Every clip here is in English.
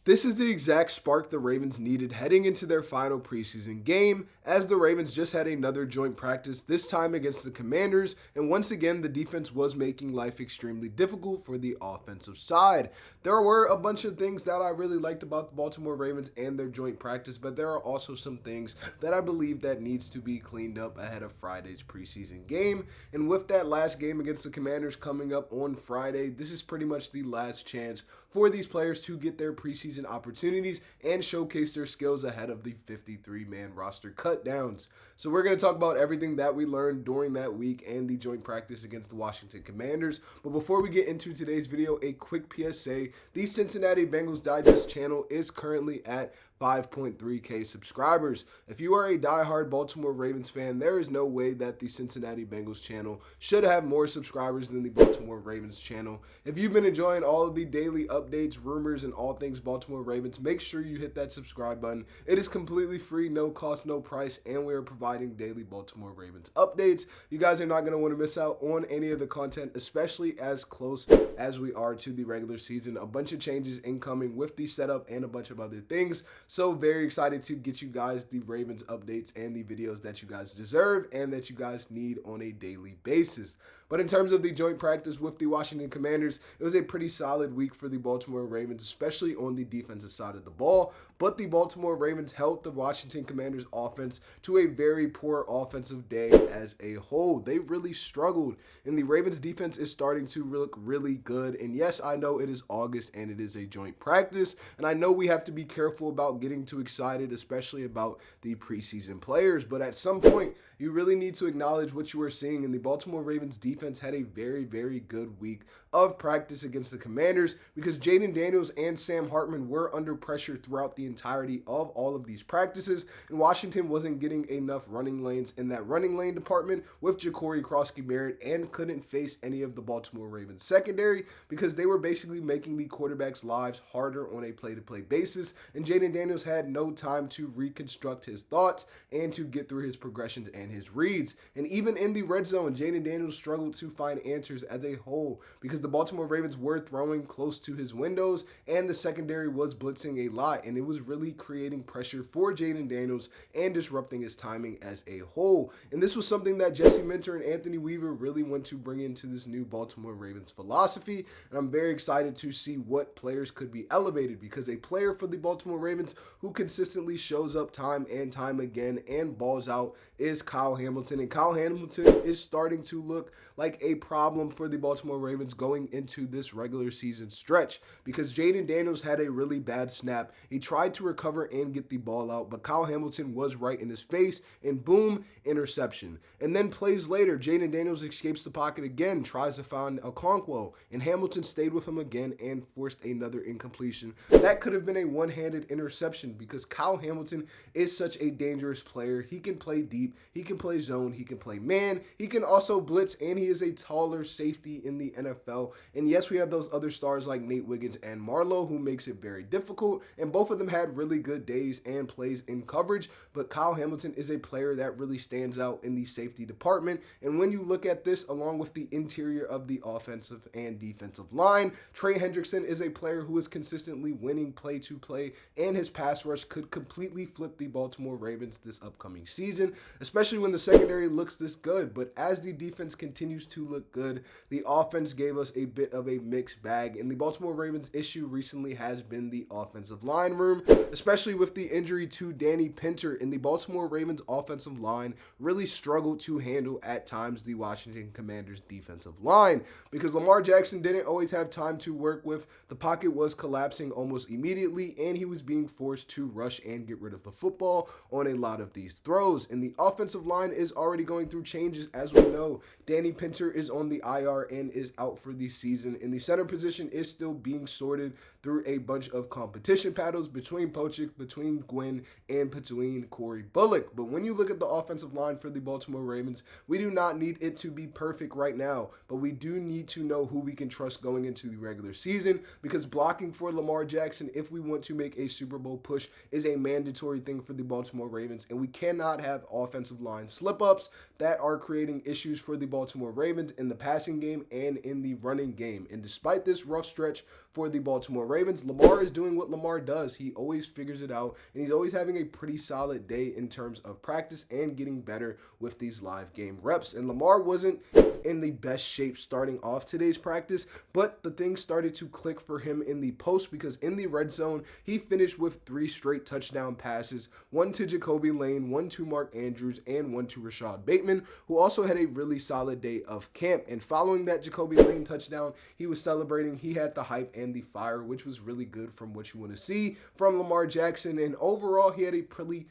This is the exact spark the Ravens needed heading into their final preseason game, as the Ravens just had another joint practice, this time against the Commanders, and once again the defense was making life extremely difficult for the offensive side. There were a bunch of things that I really liked about the Baltimore Ravens and their joint practice, but there are also some things that I believe that needs to be cleaned up ahead of Friday's preseason game. And with that last game against the Commanders coming up on Friday, this is pretty much the last chance for these players to get their preseason opportunities and showcase their skills ahead of the 53-man roster cutdowns. So we're going to talk about everything that we learned during that week and the joint practice against the Washington Commanders. But before we get into today's video, a quick PSA. The Cincinnati Bengals Digest channel is currently at 5.3K subscribers. If you are a diehard Baltimore Ravens fan, there is no way that the Cincinnati Bengals channel should have more subscribers than the Baltimore Ravens channel. If you've been enjoying all of the daily updates, rumors, and all things Baltimore Ravens, make sure you hit that subscribe button. It is completely free, no cost, no price, and we are providing daily Baltimore Ravens updates. You guys are not going to want to miss out on any of the content, especially as close as we are to the regular season. A bunch of changes incoming with the setup and a bunch of other things. So very excited to get you guys the Ravens updates and the videos that you guys deserve and that you guys need on a daily basis. But in terms of the joint practice with the Washington Commanders, it was a pretty solid week for the Baltimore Ravens, especially on the defensive side of the ball. But the Baltimore Ravens held the Washington Commanders offense to a very poor offensive day as a whole. They really struggled, and the Ravens defense is starting to look really good. And yes, I know it is August and it is a joint practice, and I know we have to be careful about getting too excited, especially about the preseason players. But at some point, you really need to acknowledge what you are seeing, and the Baltimore Ravens defense had a very, very good week of practice against the Commanders because Jaden Daniels and Sam Hartman were under pressure throughout the entirety of all of these practices, and Washington wasn't getting enough running lanes in that running lane department with Ja'Cory Crosby-Barrett and couldn't face any of the Baltimore Ravens secondary because they were basically making the quarterbacks' lives harder on a play-to-play basis, and Jaden Daniels had no time to reconstruct his thoughts and to get through his progressions and his reads. And even in the red zone, Jaden Daniels struggled to find answers as a whole because the Baltimore Ravens were throwing close to his windows and the secondary was blitzing a lot, and it was really creating pressure for Jaden Daniels and disrupting his timing as a whole. And this was something that Jesse Minter and Anthony Weaver really want to bring into this new Baltimore Ravens philosophy, and I'm very excited to see what players could be elevated because a player for the Baltimore Ravens who consistently shows up time and time again and balls out is Kyle Hamilton, and Kyle Hamilton is starting to look like a problem for the Baltimore Ravens going into this regular season stretch because Jaden Daniels had a really bad snap. He tried to recover and get the ball out, but Kyle Hamilton was right in his face, and boom, interception. And then plays later, Jaden Daniels escapes the pocket again, tries to find a Okonkwo, and Hamilton stayed with him again and forced another incompletion. That could have been a one-handed interception because Kyle Hamilton is such a dangerous player. He can play deep, he can play zone, he can play man, he can also blitz, and he is a taller safety in the NFL. And yes, we have those other stars like Nate Wiggins and Marlowe who makes it very difficult, and both of them had really good days and plays in coverage, but Kyle Hamilton is a player that really stands out in the safety department. And when you look at this along with the interior of the offensive and defensive line, Trey Hendrickson is a player who is consistently winning play to play, and his pass rush could completely flip the Baltimore Ravens this upcoming season, especially when the secondary looks this good. But as the defense continues to look good, the offense gave us a bit of a mixed bag, and the Baltimore Ravens issue recently has been the offensive line room, especially with the injury to Danny Pinter, and the Baltimore Ravens offensive line really struggled to handle at times the Washington Commanders defensive line because Lamar Jackson didn't always have time to work with. The pocket was collapsing almost immediately, and he was being forced to rush and get rid of the football on a lot of these throws. And the offensive line is already going through changes, as we know. Danny Pinter is on the IR and is out for the season, and the center position is still being sorted through a bunch of competition battles between Pochik, between Gwynn, and between Corey Bullock. But when you look at the offensive line for the Baltimore Ravens, we do not need it to be perfect right now, but we do need to know who we can trust going into the regular season because blocking for Lamar Jackson, if we want to make a Super Bowl push, is a mandatory thing for the Baltimore Ravens, and we cannot have offensive line slip-ups that are creating issues for the Baltimore Ravens in the passing game and in the running game. And despite this rough stretch for the Baltimore Ravens. Lamar is doing what Lamar does. He always figures it out, and he's always having a pretty solid day in terms of practice and getting better with these live game reps. And Lamar wasn't in the best shape starting off today's practice, but the things started to click for him in the post, because in the red zone, he finished with 3 straight touchdown passes, 1 to Jacoby Lane, 1 to Mark Andrews, and 1 to Rashad Bateman, who also had a really solid day of camp. And following that Jacoby Lane touchdown, he was celebrating. He had the hype and the fire, which was really good from what you want to see from Lamar Jackson. And overall, he had a pretty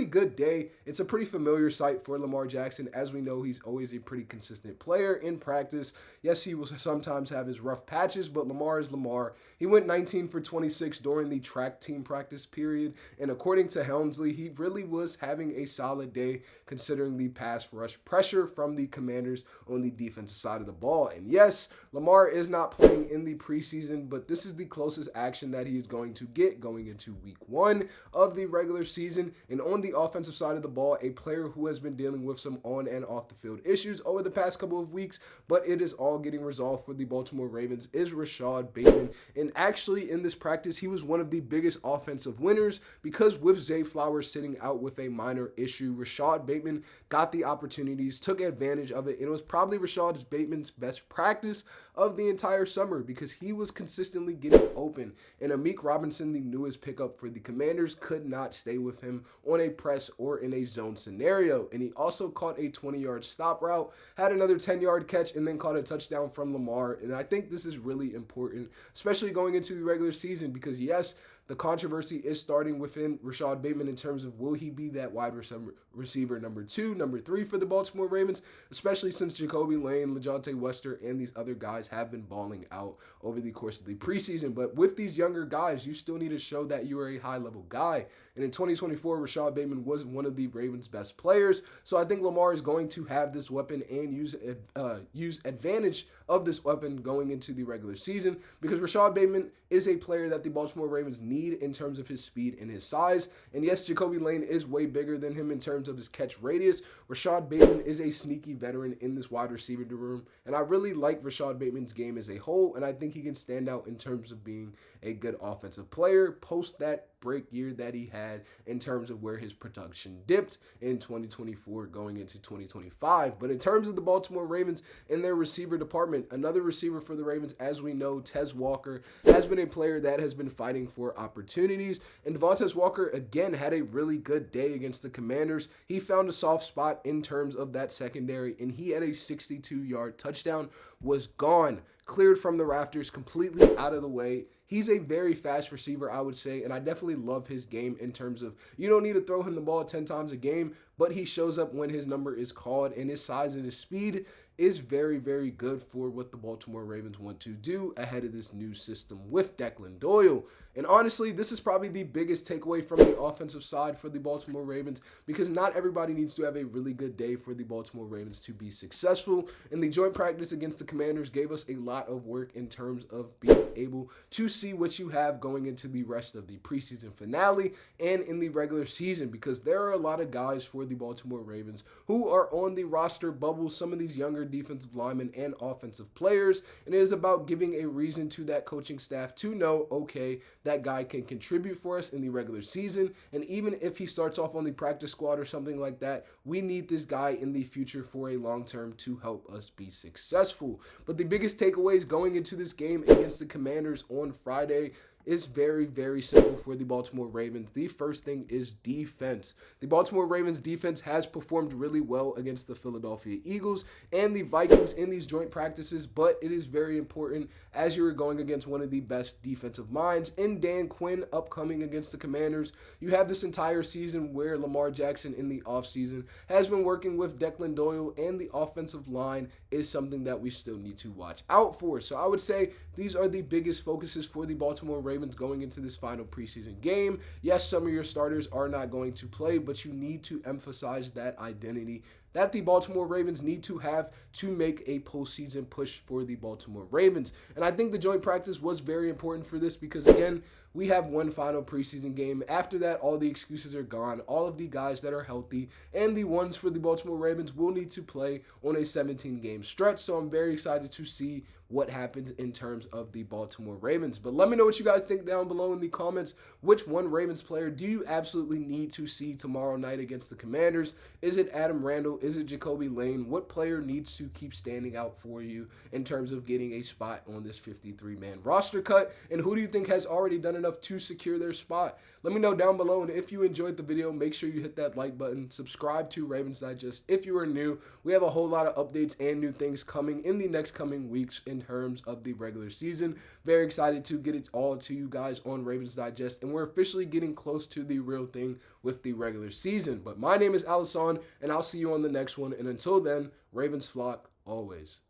good day. It's a pretty familiar sight for Lamar Jackson. As we know, he's always a pretty consistent player in practice. Yes, he will sometimes have his rough patches, but Lamar is Lamar. He went 19 for 26 during the track team practice period, and according to Helmsley, he really was having a solid day considering the pass rush pressure from the Commanders on the defensive side of the ball. And yes, Lamar is not playing in the preseason, but this is the closest action that he is going to get going into week 1 of the regular season. And on the offensive side of the ball, a player who has been dealing with some on and off the field issues over the past couple of weeks, but it is all getting resolved for the Baltimore Ravens, is Rashad Bateman. And actually in this practice, he was one of the biggest offensive winners, because with Zay Flowers sitting out with a minor issue, Rashad Bateman got the opportunities, took advantage of it, and it was probably Rashad Bateman's best practice of the entire summer, because he was consistently getting open. And Amik Robinson, the newest pickup for the Commanders, could not stay with him on a press or in a zone scenario. And he also caught a 20-yard stop route, had another 10-yard catch, and then caught a touchdown from Lamar. And I think this is really important, especially going into the regular season, because yes, the controversy is starting within Rashad Bateman in terms of, will he be that wide receiver number 2, number 3 for the Baltimore Ravens, especially since Jacoby Lane, LeJounte Wester, and these other guys have been balling out over the course of the preseason. But with these younger guys, you still need to show that you are a high-level guy. And in 2024, Rashad Bateman was one of the Ravens' best players. So I think Lamar is going to have this weapon and use advantage of this weapon going into the regular season, because Rashad Bateman is a player that the Baltimore Ravens need in terms of his speed and his size. And yes, Jacoby Lane is way bigger than him in terms of his catch radius. Rashad Bateman is a sneaky veteran in this wide receiver room, and I really like Rashad Bateman's game as a whole, and I think he can stand out in terms of being a good offensive player post that break year that he had in terms of where his production dipped in 2024 going into 2025. But in terms of the Baltimore Ravens and their receiver department, another receiver for the Ravens, as we know, Tez Walker, has been a player that has been fighting for opportunities. And Devontae Walker, again, had a really good day against the Commanders. He found a soft spot in terms of that secondary, and he had a 62-yard touchdown, was gone, cleared from the rafters, completely out of the way. He's a very fast receiver, I would say, and I definitely love his game in terms of, you don't need to throw him the ball 10 times a game, but he shows up when his number is called, and his size and his speed is very, very good for what the Baltimore Ravens want to do ahead of this new system with Declan Doyle. And honestly, this is probably the biggest takeaway from the offensive side for the Baltimore Ravens, because not everybody needs to have a really good day for the Baltimore Ravens to be successful. And the joint practice against the Commanders gave us a lot of work in terms of being able to see what you have going into the rest of the preseason finale and in the regular season, because there are a lot of guys for the Baltimore Ravens who are on the roster bubble, some of these younger defensive linemen and offensive players, and it is about giving a reason to that coaching staff to know, okay, that guy can contribute for us in the regular season, and even if he starts off on the practice squad or something like that, we need this guy in the future for a long term to help us be successful. But the biggest takeaways going into this game against the Commanders on Friday is very, very simple for the Baltimore Ravens. The first thing is defense. The Baltimore Ravens defense has performed really well against the Philadelphia Eagles and the Vikings in these joint practices, but it is very important as you're going against one of the best defensive minds in Dan Quinn upcoming against the Commanders. You have this entire season where Lamar Jackson in the offseason has been working with Declan Doyle, and the offensive line is something that we still need to watch out for. So I would say these are the biggest focuses for the Baltimore Ravens going into this final preseason game. Yes, some of your starters are not going to play, but you need to emphasize that identity that the Baltimore Ravens need to have to make a postseason push for the Baltimore Ravens. And I think the joint practice was very important for this because, again, we have one final preseason game. After that, all the excuses are gone. All of the guys that are healthy and the ones for the Baltimore Ravens will need to play on a 17-game stretch. So I'm very excited to see what happens in terms of the Baltimore Ravens. But let me know what you guys think down below in the comments. Which one Ravens player do you absolutely need to see tomorrow night against the Commanders? Is it Adam Randall? Is it Jacoby Lane? What player needs to keep standing out for you in terms of getting a spot on this 53-man roster cut? And who do you think has already done enough to secure their spot? Let me know down below. And if you enjoyed the video, make sure you hit that like button. Subscribe to Ravens Digest if you are new. We have a whole lot of updates and new things coming in the next coming weeks in terms of the regular season. Very excited to get it all to you guys on Ravens Digest, and we're officially getting close to the real thing with the regular season. But my name is Alassane, and I'll see you on the next one. And until then, Ravens flock always.